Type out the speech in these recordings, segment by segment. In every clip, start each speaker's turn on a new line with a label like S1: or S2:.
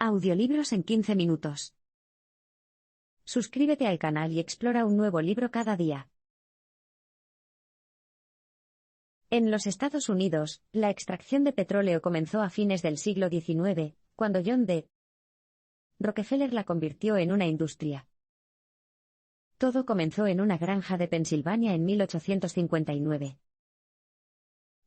S1: Audiolibros en 15 minutos. Suscríbete al canal y explora un nuevo libro cada día. En los Estados Unidos, la extracción de petróleo comenzó a fines del siglo XIX, cuando John D. Rockefeller la convirtió en una industria. Todo comenzó en una granja de Pensilvania en 1859.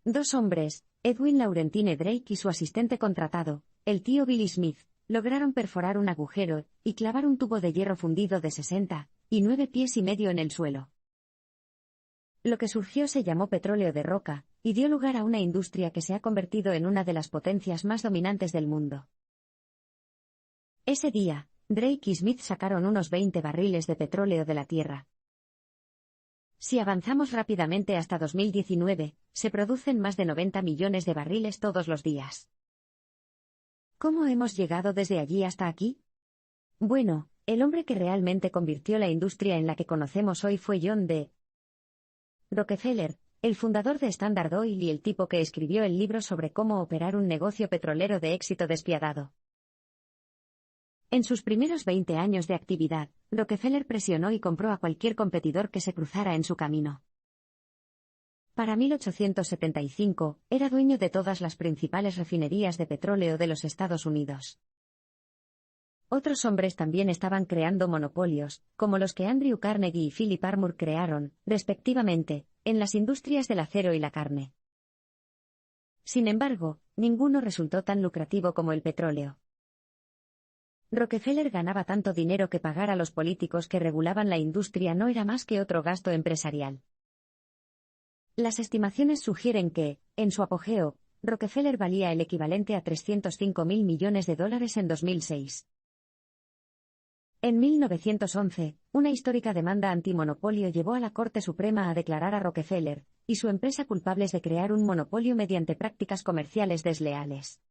S1: Dos hombres, Edwin Laurentine Drake y su asistente contratado, el tío Billy Smith, lograron perforar un agujero y clavar un tubo de hierro fundido de 69 pies y medio en el suelo. Lo que surgió se llamó petróleo de roca, y dio lugar a una industria que se ha convertido en una de las potencias más dominantes del mundo. Ese día, Drake y Smith sacaron unos 20 barriles de petróleo de la tierra. Si avanzamos rápidamente hasta 2019, se producen más de 90 millones de barriles todos los días. ¿Cómo hemos llegado desde allí hasta aquí? Bueno, el hombre que realmente convirtió la industria en la que conocemos hoy fue John D. Rockefeller, el fundador de Standard Oil y el tipo que escribió el libro sobre cómo operar un negocio petrolero de éxito despiadado. En sus primeros 20 años de actividad, Rockefeller presionó y compró a cualquier competidor que se cruzara en su camino. Para 1875, era dueño de todas las principales refinerías de petróleo de los Estados Unidos. Otros hombres también estaban creando monopolios, como los que Andrew Carnegie y Philip Armour crearon, respectivamente, en las industrias del acero y la carne. Sin embargo, ninguno resultó tan lucrativo como el petróleo. Rockefeller ganaba tanto dinero que pagar a los políticos que regulaban la industria no era más que otro gasto empresarial. Las estimaciones sugieren que, en su apogeo, Rockefeller valía el equivalente a $305.000 millones en 2006. En 1911, una histórica demanda antimonopolio llevó a la Corte Suprema a declarar a Rockefeller y su empresa culpables de crear un monopolio mediante prácticas comerciales desleales.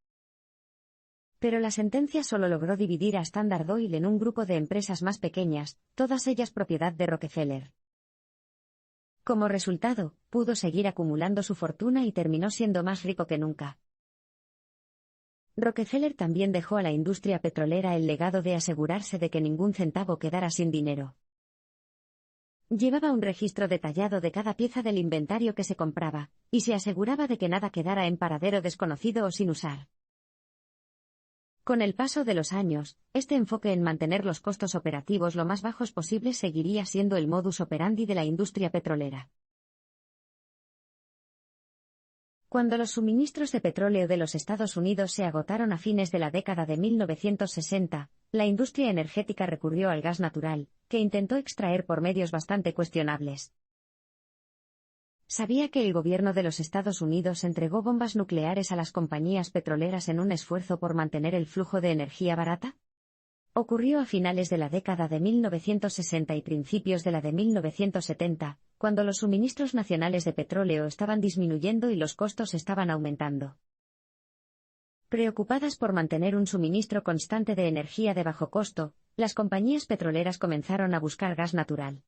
S1: Pero la sentencia solo logró dividir a Standard Oil en un grupo de empresas más pequeñas, todas ellas propiedad de Rockefeller. Como resultado, pudo seguir acumulando su fortuna y terminó siendo más rico que nunca. Rockefeller también dejó a la industria petrolera el legado de asegurarse de que ningún centavo quedara sin dinero. Llevaba un registro detallado de cada pieza del inventario que se compraba, y se aseguraba de que nada quedara en paradero desconocido o sin usar. Con el paso de los años, este enfoque en mantener los costos operativos lo más bajos posibles seguiría siendo el modus operandi de la industria petrolera. Cuando los suministros de petróleo de los Estados Unidos se agotaron a fines de la década de 1960, la industria energética recurrió al gas natural, que intentó extraer por medios bastante cuestionables. ¿Sabía que el gobierno de los Estados Unidos entregó bombas nucleares a las compañías petroleras en un esfuerzo por mantener el flujo de energía barata? Ocurrió a finales de la década de 1960 y principios de la de 1970, cuando los suministros nacionales de petróleo estaban disminuyendo y los costos estaban aumentando. Preocupadas por mantener un suministro constante de energía de bajo costo, las compañías petroleras comenzaron a buscar gas natural.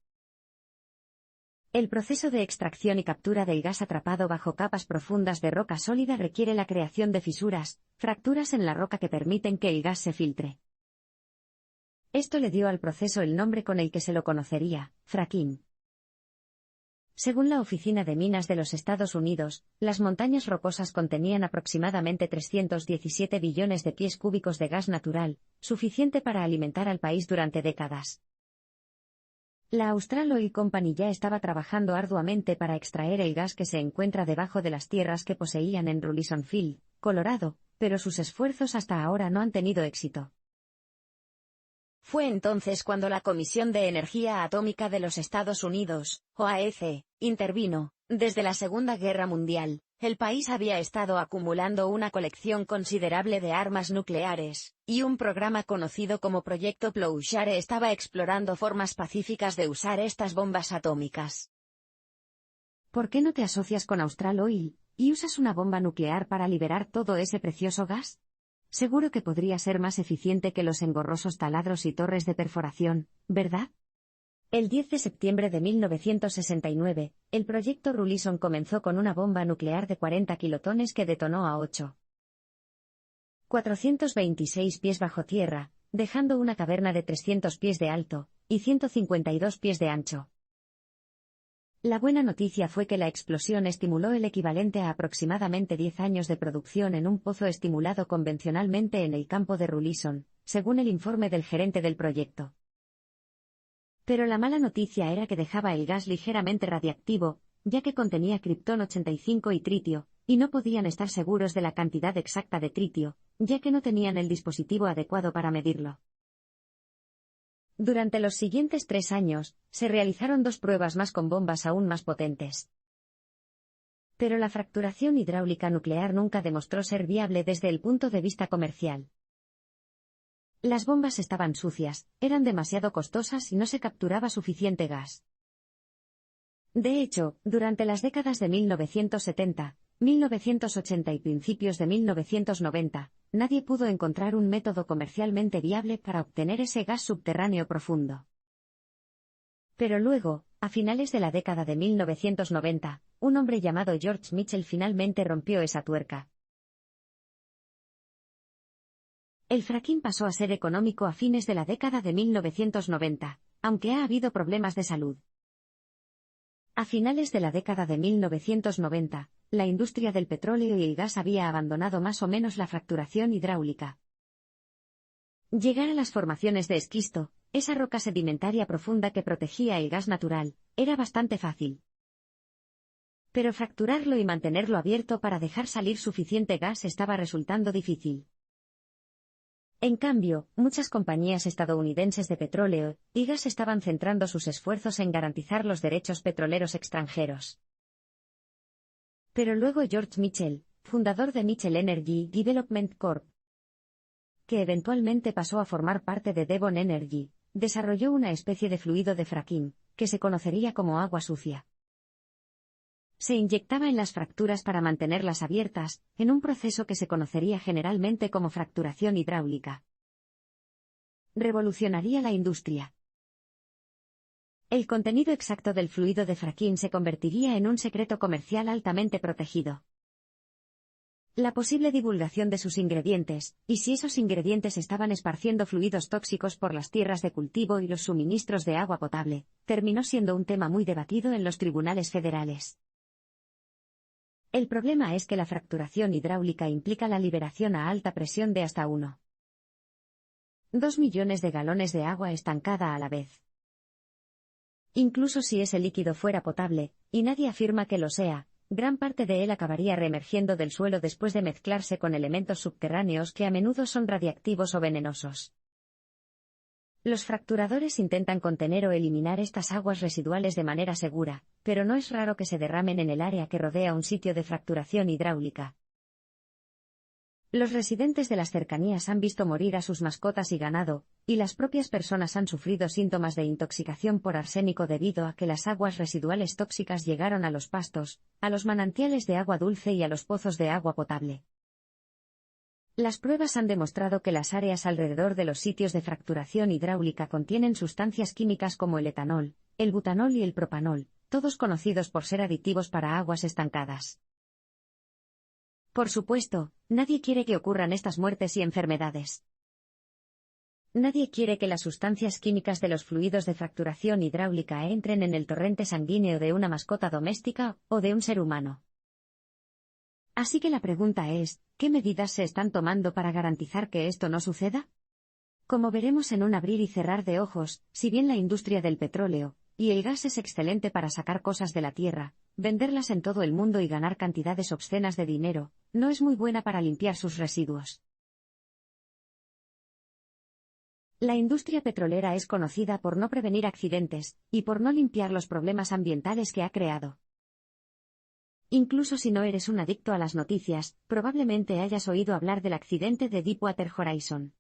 S1: El proceso de extracción y captura del gas atrapado bajo capas profundas de roca sólida requiere la creación de fisuras, fracturas en la roca que permiten que el gas se filtre. Esto le dio al proceso el nombre con el que se lo conocería, fracking. Según la Oficina de Minas de los Estados Unidos, las montañas rocosas contenían aproximadamente 317 billones de pies cúbicos de gas natural, suficiente para alimentar al país durante décadas. La Austral Oil Company ya estaba trabajando arduamente para extraer el gas que se encuentra debajo de las tierras que poseían en Rulison Field, Colorado, pero sus esfuerzos hasta ahora no han tenido éxito. Fue entonces cuando la Comisión de Energía Atómica de los Estados Unidos, OAEC, intervino. Desde la Segunda Guerra Mundial, el país había estado acumulando una colección considerable de armas nucleares, y un programa conocido como Proyecto Plowshare estaba explorando formas pacíficas de usar estas bombas atómicas. ¿Por qué no te asocias con Austral Oil y usas una bomba nuclear para liberar todo ese precioso gas? Seguro que podría ser más eficiente que los engorrosos taladros y torres de perforación, ¿verdad? El 10 de septiembre de 1969, el proyecto Rulison comenzó con una bomba nuclear de 40 kilotones que detonó a 8. 426 pies bajo tierra, dejando una caverna de 300 pies de alto y 152 pies de ancho. La buena noticia fue que la explosión estimuló el equivalente a aproximadamente 10 años de producción en un pozo estimulado convencionalmente en el campo de Rulison, según el informe del gerente del proyecto. Pero la mala noticia era que dejaba el gas ligeramente radiactivo, ya que contenía kriptón 85 y tritio, y no podían estar seguros de la cantidad exacta de tritio, ya que no tenían el dispositivo adecuado para medirlo. Durante los siguientes 3 años, se realizaron 2 pruebas más con bombas aún más potentes. Pero la fracturación hidráulica nuclear nunca demostró ser viable desde el punto de vista comercial. Las bombas estaban sucias, eran demasiado costosas y no se capturaba suficiente gas. De hecho, durante las décadas de 1970, 1980 y principios de 1990, nadie pudo encontrar un método comercialmente viable para obtener ese gas subterráneo profundo. Pero luego, a finales de la década de 1990, un hombre llamado George Mitchell finalmente rompió esa tuerca. El fracking pasó a ser económico a fines de la década de 1990, aunque ha habido problemas de salud. A finales de la década de 1990, la industria del petróleo y el gas había abandonado más o menos la fracturación hidráulica. Llegar a las formaciones de esquisto, esa roca sedimentaria profunda que protegía el gas natural, era bastante fácil. Pero fracturarlo y mantenerlo abierto para dejar salir suficiente gas estaba resultando difícil. En cambio, muchas compañías estadounidenses de petróleo y gas estaban centrando sus esfuerzos en garantizar los derechos petroleros extranjeros. Pero luego George Mitchell, fundador de Mitchell Energy Development Corp., que eventualmente pasó a formar parte de Devon Energy, desarrolló una especie de fluido de fracking, que se conocería como agua sucia. Se inyectaba en las fracturas para mantenerlas abiertas, en un proceso que se conocería generalmente como fracturación hidráulica. Revolucionaría la industria. El contenido exacto del fluido de fracking se convertiría en un secreto comercial altamente protegido. La posible divulgación de sus ingredientes, y si esos ingredientes estaban esparciendo fluidos tóxicos por las tierras de cultivo y los suministros de agua potable, terminó siendo un tema muy debatido en los tribunales federales. El problema es que la fracturación hidráulica implica la liberación a alta presión de hasta 1,2 millones de galones de agua estancada a la vez. Incluso si ese líquido fuera potable, y nadie afirma que lo sea, gran parte de él acabaría reemergiendo del suelo después de mezclarse con elementos subterráneos que a menudo son radiactivos o venenosos. Los fracturadores intentan contener o eliminar estas aguas residuales de manera segura, pero no es raro que se derramen en el área que rodea un sitio de fracturación hidráulica. Los residentes de las cercanías han visto morir a sus mascotas y ganado, y las propias personas han sufrido síntomas de intoxicación por arsénico debido a que las aguas residuales tóxicas llegaron a los pastos, a los manantiales de agua dulce y a los pozos de agua potable. Las pruebas han demostrado que las áreas alrededor de los sitios de fracturación hidráulica contienen sustancias químicas como el etanol, el butanol y el propanol, todos conocidos por ser aditivos para aguas estancadas. Por supuesto, nadie quiere que ocurran estas muertes y enfermedades. Nadie quiere que las sustancias químicas de los fluidos de fracturación hidráulica entren en el torrente sanguíneo de una mascota doméstica o de un ser humano. Así que la pregunta es, ¿qué medidas se están tomando para garantizar que esto no suceda? Como veremos en un abrir y cerrar de ojos, si bien la industria del petróleo y el gas es excelente para sacar cosas de la tierra, venderlas en todo el mundo y ganar cantidades obscenas de dinero, no es muy buena para limpiar sus residuos. La industria petrolera es conocida por no prevenir accidentes y por no limpiar los problemas ambientales que ha creado. Incluso si no eres un adicto a las noticias, probablemente hayas oído hablar del accidente de Deepwater Horizon.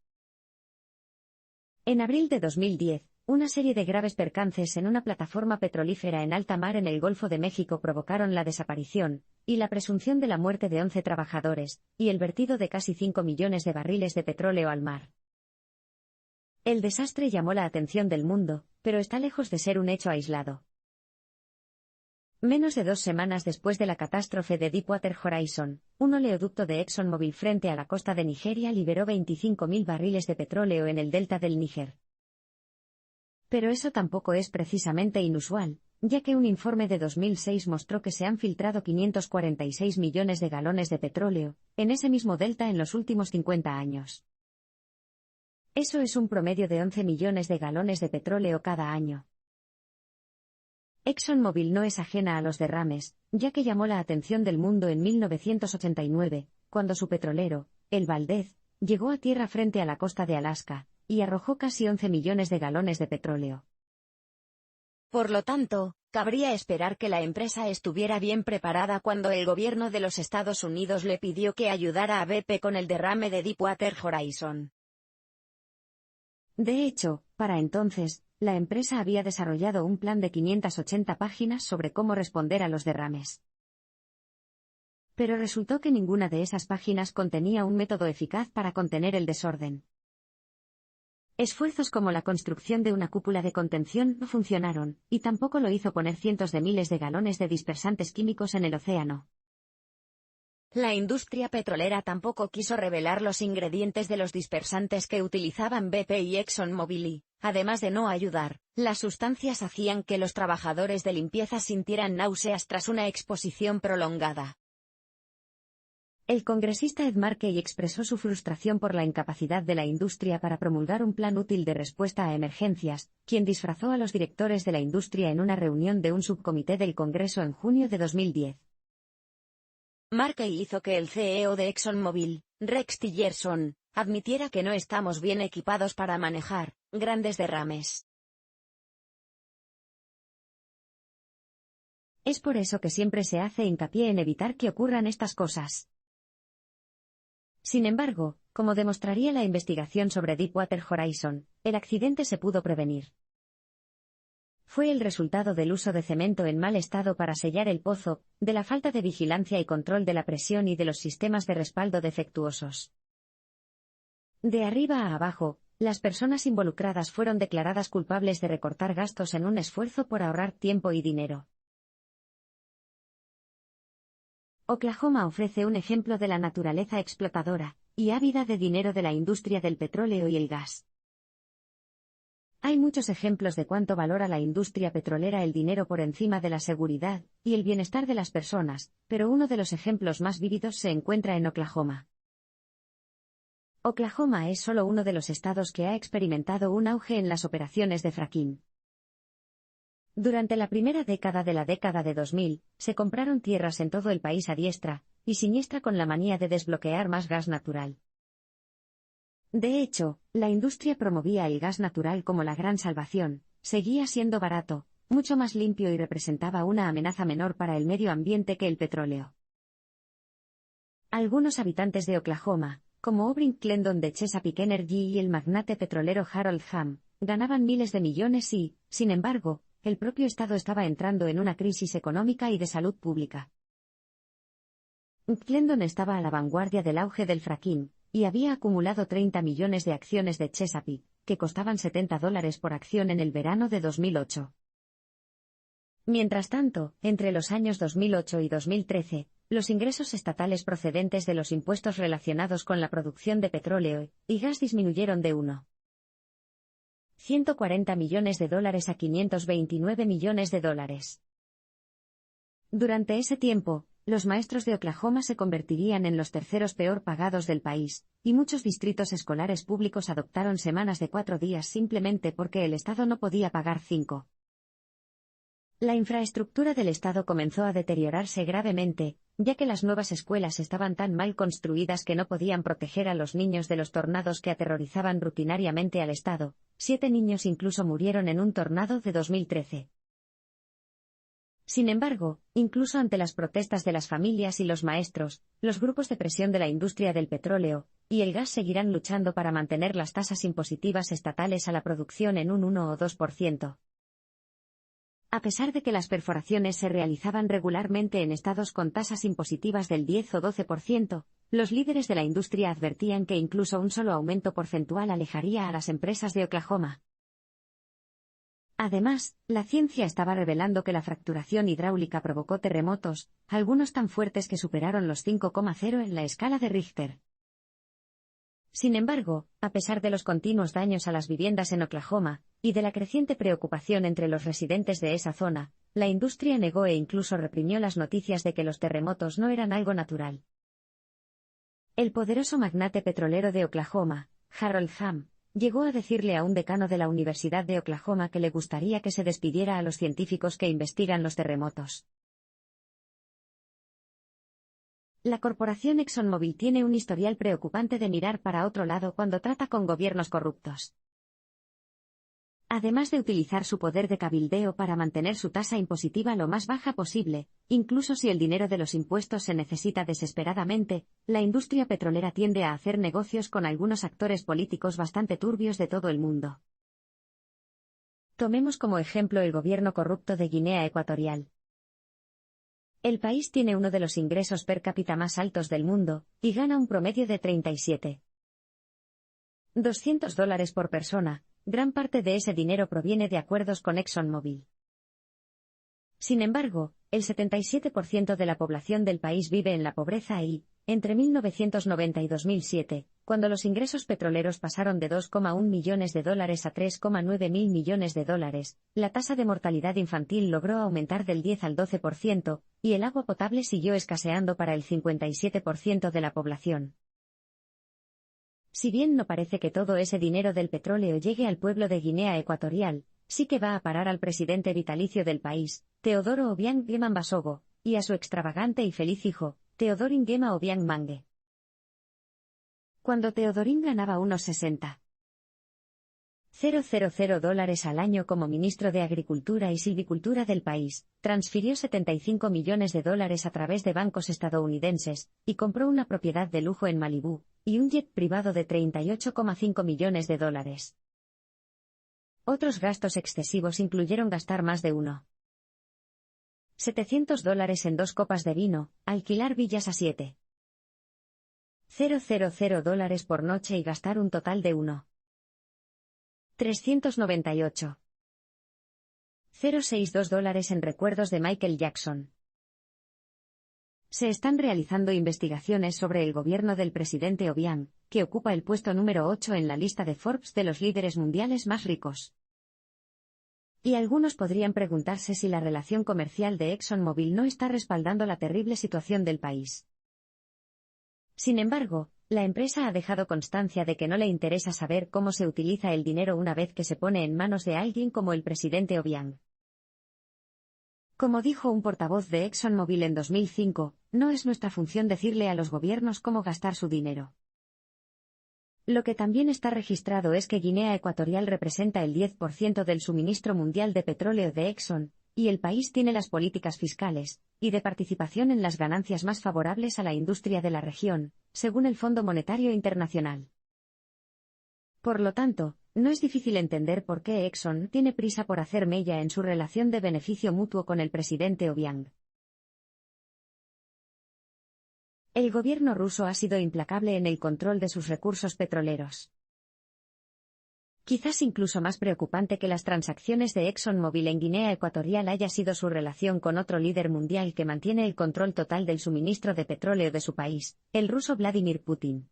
S1: En abril de 2010, una serie de graves percances en una plataforma petrolífera en alta mar en el Golfo de México provocaron la desaparición y la presunción de la muerte de 11 trabajadores, y el vertido de casi 5 millones de barriles de petróleo al mar. El desastre llamó la atención del mundo, pero está lejos de ser un hecho aislado. Menos de 2 semanas después de la catástrofe de Deepwater Horizon, un oleoducto de ExxonMobil frente a la costa de Nigeria liberó 25.000 barriles de petróleo en el delta del Níger. Pero eso tampoco es precisamente inusual, ya que un informe de 2006 mostró que se han filtrado 546 millones de galones de petróleo en ese mismo delta en los últimos 50 años. Eso es un promedio de 11 millones de galones de petróleo cada año. ExxonMobil no es ajena a los derrames, ya que llamó la atención del mundo en 1989, cuando su petrolero, el Valdez, llegó a tierra frente a la costa de Alaska, y arrojó casi 11 millones de galones de petróleo.
S2: Por lo tanto, cabría esperar que la empresa estuviera bien preparada cuando el gobierno de los Estados Unidos le pidió que ayudara a BP con el derrame de Deepwater Horizon.
S1: De hecho, para entonces, la empresa había desarrollado un plan de 580 páginas sobre cómo responder a los derrames. Pero resultó que ninguna de esas páginas contenía un método eficaz para contener el desorden. Esfuerzos como la construcción de una cúpula de contención no funcionaron, y tampoco lo hizo poner cientos de miles de galones de dispersantes químicos en el océano.
S2: La industria petrolera tampoco quiso revelar los ingredientes de los dispersantes que utilizaban BP y ExxonMobil y, además de no ayudar, las sustancias hacían que los trabajadores de limpieza sintieran náuseas tras una exposición prolongada.
S1: El congresista Ed Markey expresó su frustración por la incapacidad de la industria para promulgar un plan útil de respuesta a emergencias, quien disfrazó a los directores de la industria en una reunión de un subcomité del Congreso en junio de 2010.
S2: Markey hizo que el CEO de ExxonMobil, Rex Tillerson, admitiera que no estamos bien equipados para manejar grandes derrames.
S1: Es por eso que siempre se hace hincapié en evitar que ocurran estas cosas. Sin embargo, como demostraría la investigación sobre Deepwater Horizon, el accidente se pudo prevenir. Fue el resultado del uso de cemento en mal estado para sellar el pozo, de la falta de vigilancia y control de la presión y de los sistemas de respaldo defectuosos. De arriba a abajo, las personas involucradas fueron declaradas culpables de recortar gastos en un esfuerzo por ahorrar tiempo y dinero. Oklahoma ofrece un ejemplo de la naturaleza explotadora y ávida de dinero de la industria del petróleo y el gas. Hay muchos ejemplos de cuánto valora la industria petrolera el dinero por encima de la seguridad y el bienestar de las personas, pero uno de los ejemplos más vívidos se encuentra en Oklahoma. Oklahoma es solo uno de los estados que ha experimentado un auge en las operaciones de fracking. Durante la primera década de la década de 2000, se compraron tierras en todo el país a diestra y siniestra con la manía de desbloquear más gas natural. De hecho, la industria promovía el gas natural como la gran salvación, seguía siendo barato, mucho más limpio y representaba una amenaza menor para el medio ambiente que el petróleo. Algunos habitantes de Oklahoma, como Obrint Clendon de Chesapeake Energy y el magnate petrolero Harold Hamm, ganaban miles de millones y, sin embargo, el propio estado estaba entrando en una crisis económica y de salud pública. Clendon estaba a la vanguardia del auge del fracking, y había acumulado 30 millones de acciones de Chesapeake, que costaban $70 por acción en el verano de 2008. Mientras tanto, entre los años 2008 y 2013, los ingresos estatales procedentes de los impuestos relacionados con la producción de petróleo y gas disminuyeron de 140 millones de dólares a 529 millones de dólares. Durante ese tiempo, los maestros de Oklahoma se convertirían en los terceros peor pagados del país, y muchos distritos escolares públicos adoptaron semanas de 4 días simplemente porque el Estado no podía pagar 5. La infraestructura del Estado comenzó a deteriorarse gravemente, ya que las nuevas escuelas estaban tan mal construidas que no podían proteger a los niños de los tornados que aterrorizaban rutinariamente al Estado. 7 niños incluso murieron en un tornado de 2013. Sin embargo, incluso ante las protestas de las familias y los maestros, los grupos de presión de la industria del petróleo y el gas seguirán luchando para mantener las tasas impositivas estatales a la producción en un 1 o 2%. A pesar de que las perforaciones se realizaban regularmente en estados con tasas impositivas del 10 o 12%, los líderes de la industria advertían que incluso un solo aumento porcentual alejaría a las empresas de Oklahoma. Además, la ciencia estaba revelando que la fracturación hidráulica provocó terremotos, algunos tan fuertes que superaron los 5,0 en la escala de Richter. Sin embargo, a pesar de los continuos daños a las viviendas en Oklahoma, y de la creciente preocupación entre los residentes de esa zona, la industria negó e incluso reprimió las noticias de que los terremotos no eran algo natural. El poderoso magnate petrolero de Oklahoma, Harold Hamm, llegó a decirle a un decano de la Universidad de Oklahoma que le gustaría que se despidiera a los científicos que investigan los terremotos. La corporación ExxonMobil tiene un historial preocupante de mirar para otro lado cuando trata con gobiernos corruptos. Además de utilizar su poder de cabildeo para mantener su tasa impositiva lo más baja posible, incluso si el dinero de los impuestos se necesita desesperadamente, la industria petrolera tiende a hacer negocios con algunos actores políticos bastante turbios de todo el mundo. Tomemos como ejemplo el gobierno corrupto de Guinea Ecuatorial. El país tiene uno de los ingresos per cápita más altos del mundo, y gana un promedio de $200 por persona. Gran parte de ese dinero proviene de acuerdos con ExxonMobil. Sin embargo, el 77% de la población del país vive en la pobreza y, entre 1990 y 2007, cuando los ingresos petroleros pasaron de $2,1 millones a $3,9 mil millones, la tasa de mortalidad infantil logró aumentar del 10 al 12%, y el agua potable siguió escaseando para el 57% de la población. Si bien no parece que todo ese dinero del petróleo llegue al pueblo de Guinea Ecuatorial, sí que va a parar al presidente vitalicio del país, Teodoro Obiang Nguema Mbasogo, y a su extravagante y feliz hijo, Teodorin Nguema Obiang Mangue. Cuando Teodorin ganaba unos $60,000 al año como ministro de Agricultura y Silvicultura del país, transfirió $75 millones a través de bancos estadounidenses, y compró una propiedad de lujo en Malibú, y un jet privado de $38,5 millones. Otros gastos excesivos incluyeron gastar más de $700 en 2 copas de vino, alquilar villas a $7,000 por noche y gastar un total de $398,062 en recuerdos de Michael Jackson. Se están realizando investigaciones sobre el gobierno del presidente Obiang, que ocupa el puesto número 8 en la lista de Forbes de los líderes mundiales más ricos. Y algunos podrían preguntarse si la relación comercial de ExxonMobil no está respaldando la terrible situación del país. Sin embargo, la empresa ha dejado constancia de que no le interesa saber cómo se utiliza el dinero una vez que se pone en manos de alguien como el presidente Obiang. Como dijo un portavoz de ExxonMobil en 2005, no es nuestra función decirle a los gobiernos cómo gastar su dinero. Lo que también está registrado es que Guinea Ecuatorial representa el 10% del suministro mundial de petróleo de Exxon, y el país tiene las políticas fiscales y de participación en las ganancias más favorables a la industria de la región, según el Fondo Monetario Internacional. Por lo tanto, no es difícil entender por qué Exxon tiene prisa por hacer mella en su relación de beneficio mutuo con el presidente Obiang. El gobierno ruso ha sido implacable en el control de sus recursos petroleros. Quizás incluso más preocupante que las transacciones de ExxonMobil en Guinea Ecuatorial haya sido su relación con otro líder mundial que mantiene el control total del suministro de petróleo de su país, el ruso Vladimir Putin.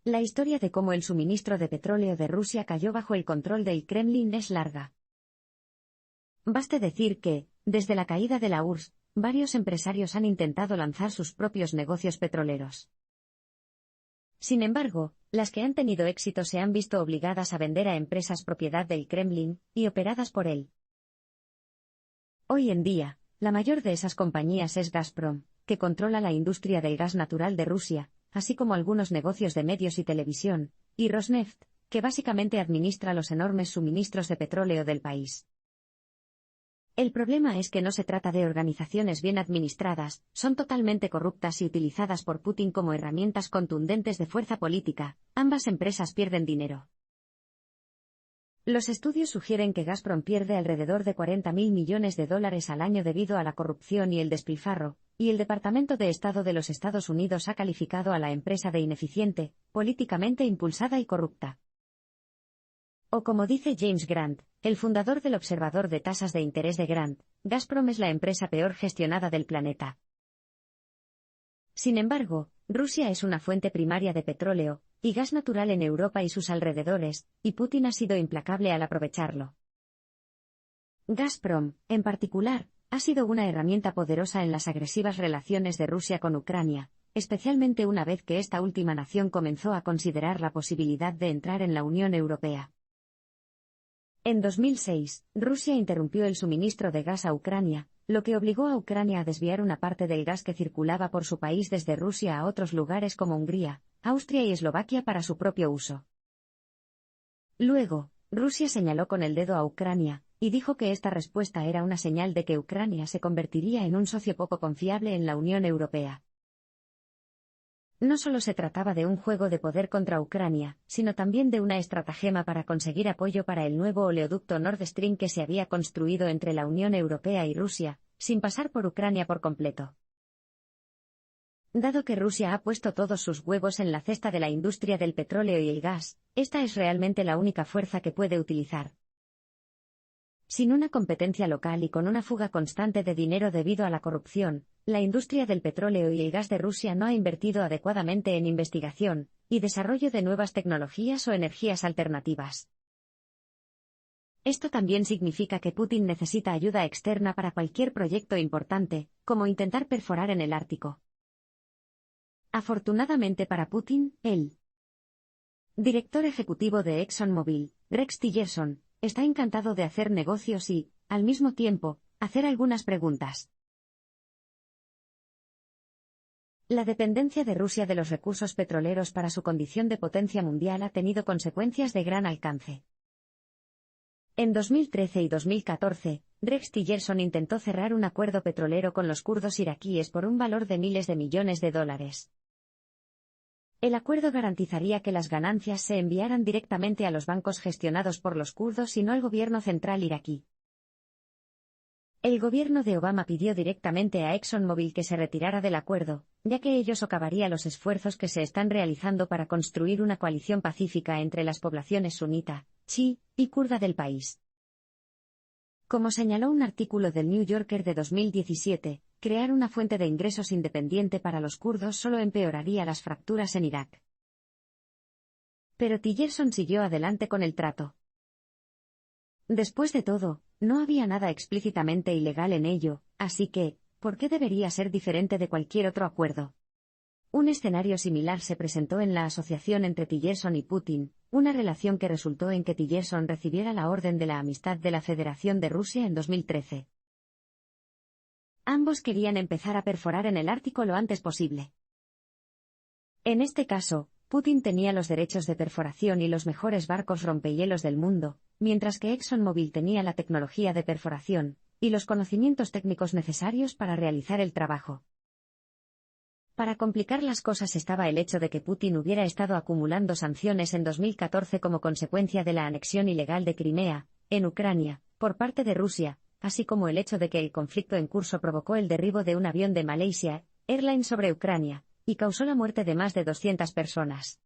S1: La historia de cómo el suministro de petróleo de Rusia cayó bajo el control del Kremlin es larga. Baste decir que, desde la caída de la URSS, varios empresarios han intentado lanzar sus propios negocios petroleros. Sin embargo, las que han tenido éxito se han visto obligadas a vender a empresas propiedad del Kremlin, y operadas por él. Hoy en día, la mayor de esas compañías es Gazprom, que controla la industria del gas natural de Rusia, así como algunos negocios de medios y televisión, y Rosneft, que básicamente administra los enormes suministros de petróleo del país. El problema es que no se trata de organizaciones bien administradas, son totalmente corruptas y utilizadas por Putin como herramientas contundentes de fuerza política. Ambas empresas pierden dinero. Los estudios sugieren que Gazprom pierde alrededor de $40.000 millones al año debido a la corrupción y el despilfarro, y el Departamento de Estado de los Estados Unidos ha calificado a la empresa de ineficiente, políticamente impulsada y corrupta. O como dice James Grant, el fundador del Observador de Tasas de Interés de Grant, Gazprom es la empresa peor gestionada del planeta. Sin embargo, Rusia es una fuente primaria de petróleo y gas natural en Europa y sus alrededores, y Putin ha sido implacable al aprovecharlo. Gazprom, en particular, ha sido una herramienta poderosa en las agresivas relaciones de Rusia con Ucrania, especialmente una vez que esta última nación comenzó a considerar la posibilidad de entrar en la Unión Europea. En 2006, Rusia interrumpió el suministro de gas a Ucrania, lo que obligó a Ucrania a desviar una parte del gas que circulaba por su país desde Rusia a otros lugares como Hungría, Austria y Eslovaquia para su propio uso. Luego, Rusia señaló con el dedo a Ucrania, y dijo que esta respuesta era una señal de que Ucrania se convertiría en un socio poco confiable en la Unión Europea. No solo se trataba de un juego de poder contra Ucrania, sino también de una estratagema para conseguir apoyo para el nuevo oleoducto Nord Stream que se había construido entre la Unión Europea y Rusia, sin pasar por Ucrania por completo. Dado que Rusia ha puesto todos sus huevos en la cesta de la industria del petróleo y el gas, esta es realmente la única fuerza que puede utilizar. Sin una competencia local y con una fuga constante de dinero debido a la corrupción, la industria del petróleo y el gas de Rusia no ha invertido adecuadamente en investigación y desarrollo de nuevas tecnologías o energías alternativas. Esto también significa que Putin necesita ayuda externa para cualquier proyecto importante, como intentar perforar en el Ártico. Afortunadamente para Putin, el director ejecutivo de ExxonMobil, Rex Tillerson, está encantado de hacer negocios y, al mismo tiempo, hacer algunas preguntas. La dependencia de Rusia de los recursos petroleros para su condición de potencia mundial ha tenido consecuencias de gran alcance. En 2013 y 2014, Rex Tillerson intentó cerrar un acuerdo petrolero con los kurdos iraquíes por un valor de miles de millones de dólares. El acuerdo garantizaría que las ganancias se enviaran directamente a los bancos gestionados por los kurdos y no al gobierno central iraquí. El gobierno de Obama pidió directamente a ExxonMobil que se retirara del acuerdo, ya que ello socavaría los esfuerzos que se están realizando para construir una coalición pacífica entre las poblaciones sunita, chií y kurda del país. Como señaló un artículo del New Yorker de 2017, crear una fuente de ingresos independiente para los kurdos solo empeoraría las fracturas en Irak. Pero Tillerson siguió adelante con el trato. Después de todo, no había nada explícitamente ilegal en ello, así que, ¿por qué debería ser diferente de cualquier otro acuerdo? Un escenario similar se presentó en la asociación entre Tillerson y Putin, una relación que resultó en que Tillerson recibiera la Orden de la Amistad de la Federación de Rusia en 2013. Ambos querían empezar a perforar en el Ártico lo antes posible. En este caso, Putin tenía los derechos de perforación y los mejores barcos rompehielos del mundo, mientras que ExxonMobil tenía la tecnología de perforación y los conocimientos técnicos necesarios para realizar el trabajo. Para complicar las cosas estaba el hecho de que Putin hubiera estado acumulando sanciones en 2014 como consecuencia de la anexión ilegal de Crimea, en Ucrania, por parte de Rusia, así como el hecho de que el conflicto en curso provocó el derribo de un avión de Malaysia Airlines sobre Ucrania, y causó la muerte de más de 200 personas.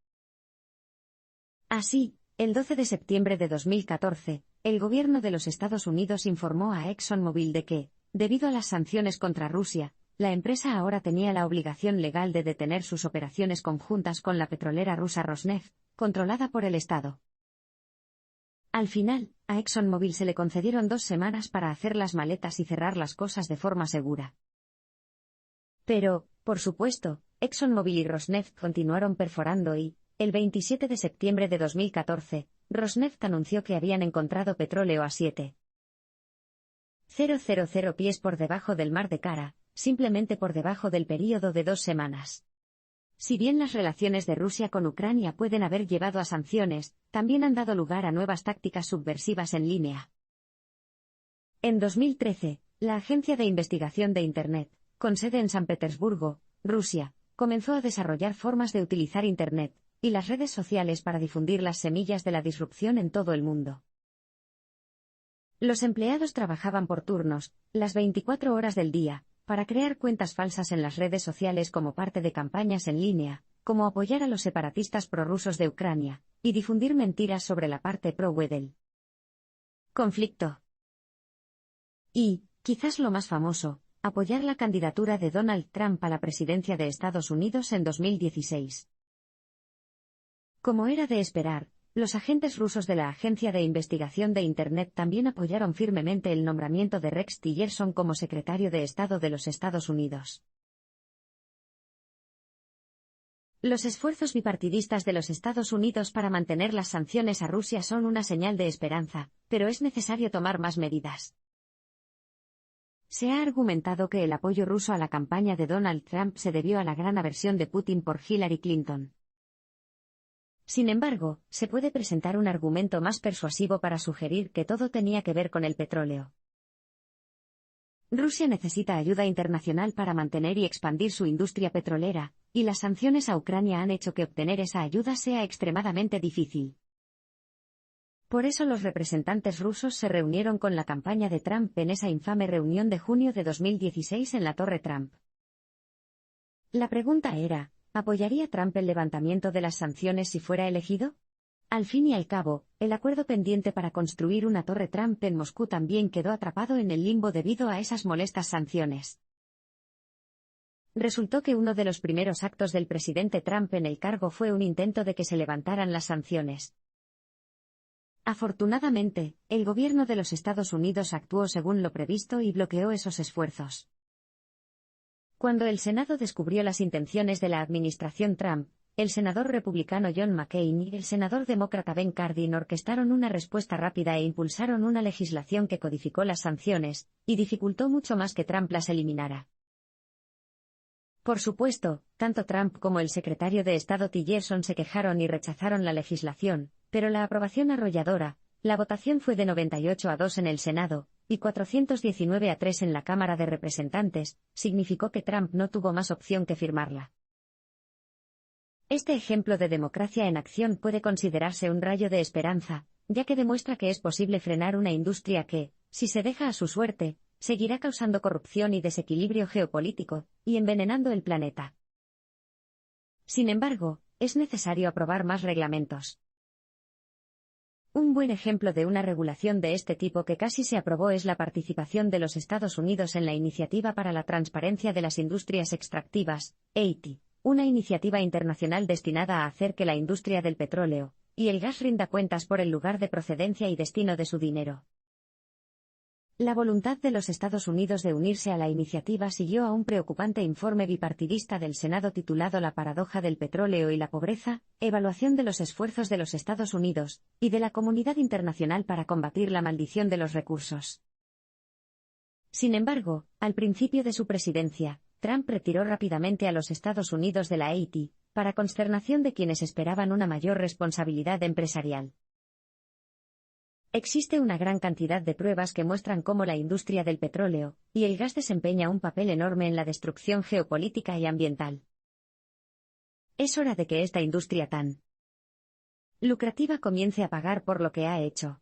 S1: Así, el 12 de septiembre de 2014, el gobierno de los Estados Unidos informó a ExxonMobil de que, debido a las sanciones contra Rusia, la empresa ahora tenía la obligación legal de detener sus operaciones conjuntas con la petrolera rusa Rosneft, controlada por el Estado. Al final, a ExxonMobil se le concedieron 2 semanas para hacer las maletas y cerrar las cosas de forma segura. Pero, por supuesto, ExxonMobil y Rosneft continuaron perforando y, el 27 de septiembre de 2014, Rosneft anunció que habían encontrado petróleo a 7,000 pies por debajo del mar de Kara, simplemente por debajo del período de 2 semanas. Si bien las relaciones de Rusia con Ucrania pueden haber llevado a sanciones, también han dado lugar a nuevas tácticas subversivas en línea. En 2013, la Agencia de Investigación de Internet, con sede en San Petersburgo, Rusia, comenzó a desarrollar formas de utilizar Internet y las redes sociales para difundir las semillas de la disrupción en todo el mundo. Los empleados trabajaban por turnos, las 24 horas del día, para crear cuentas falsas en las redes sociales como parte de campañas en línea, como apoyar a los separatistas prorrusos de Ucrania, y difundir mentiras sobre la parte pro del conflicto. Y, quizás lo más famoso, apoyar la candidatura de Donald Trump a la presidencia de Estados Unidos en 2016. Como era de esperar, los agentes rusos de la Agencia de Investigación de Internet también apoyaron firmemente el nombramiento de Rex Tillerson como secretario de Estado de los Estados Unidos. Los esfuerzos bipartidistas de los Estados Unidos para mantener las sanciones a Rusia son una señal de esperanza, pero es necesario tomar más medidas. Se ha argumentado que el apoyo ruso a la campaña de Donald Trump se debió a la gran aversión de Putin por Hillary Clinton. Sin embargo, se puede presentar un argumento más persuasivo para sugerir que todo tenía que ver con el petróleo. Rusia necesita ayuda internacional para mantener y expandir su industria petrolera, y las sanciones a Ucrania han hecho que obtener esa ayuda sea extremadamente difícil. Por eso los representantes rusos se reunieron con la campaña de Trump en esa infame reunión de junio de 2016 en la Torre Trump. La pregunta era, ¿apoyaría Trump el levantamiento de las sanciones si fuera elegido? Al fin y al cabo, el acuerdo pendiente para construir una Torre Trump en Moscú también quedó atrapado en el limbo debido a esas molestas sanciones. Resultó que uno de los primeros actos del presidente Trump en el cargo fue un intento de que se levantaran las sanciones. Afortunadamente, el gobierno de los Estados Unidos actuó según lo previsto y bloqueó esos esfuerzos. Cuando el Senado descubrió las intenciones de la administración Trump, el senador republicano John McCain y el senador demócrata Ben Cardin orquestaron una respuesta rápida e impulsaron una legislación que codificó las sanciones, y dificultó mucho más que Trump las eliminara. Por supuesto, tanto Trump como el secretario de Estado Tillerson se quejaron y rechazaron la legislación, pero la aprobación arrolladora, la votación fue de 98-2 en el Senado, y 419-3 en la Cámara de Representantes, significó que Trump no tuvo más opción que firmarla. Este ejemplo de democracia en acción puede considerarse un rayo de esperanza, ya que demuestra que es posible frenar una industria que, si se deja a su suerte, seguirá causando corrupción y desequilibrio geopolítico, y envenenando el planeta. Sin embargo, es necesario aprobar más reglamentos. Un buen ejemplo de una regulación de este tipo que casi se aprobó es la participación de los Estados Unidos en la Iniciativa para la Transparencia de las Industrias Extractivas, EITI, una iniciativa internacional destinada a hacer que la industria del petróleo y el gas rinda cuentas por el lugar de procedencia y destino de su dinero. La voluntad de los Estados Unidos de unirse a la iniciativa siguió a un preocupante informe bipartidista del Senado titulado La paradoja del petróleo y la pobreza, evaluación de los esfuerzos de los Estados Unidos y de la comunidad internacional para combatir la maldición de los recursos. Sin embargo, al principio de su presidencia, Trump retiró rápidamente a los Estados Unidos de la EITI, para consternación de quienes esperaban una mayor responsabilidad empresarial. Existe una gran cantidad de pruebas que muestran cómo la industria del petróleo y el gas desempeña un papel enorme en la destrucción geopolítica y ambiental. Es hora de que esta industria tan lucrativa comience a pagar por lo que ha hecho.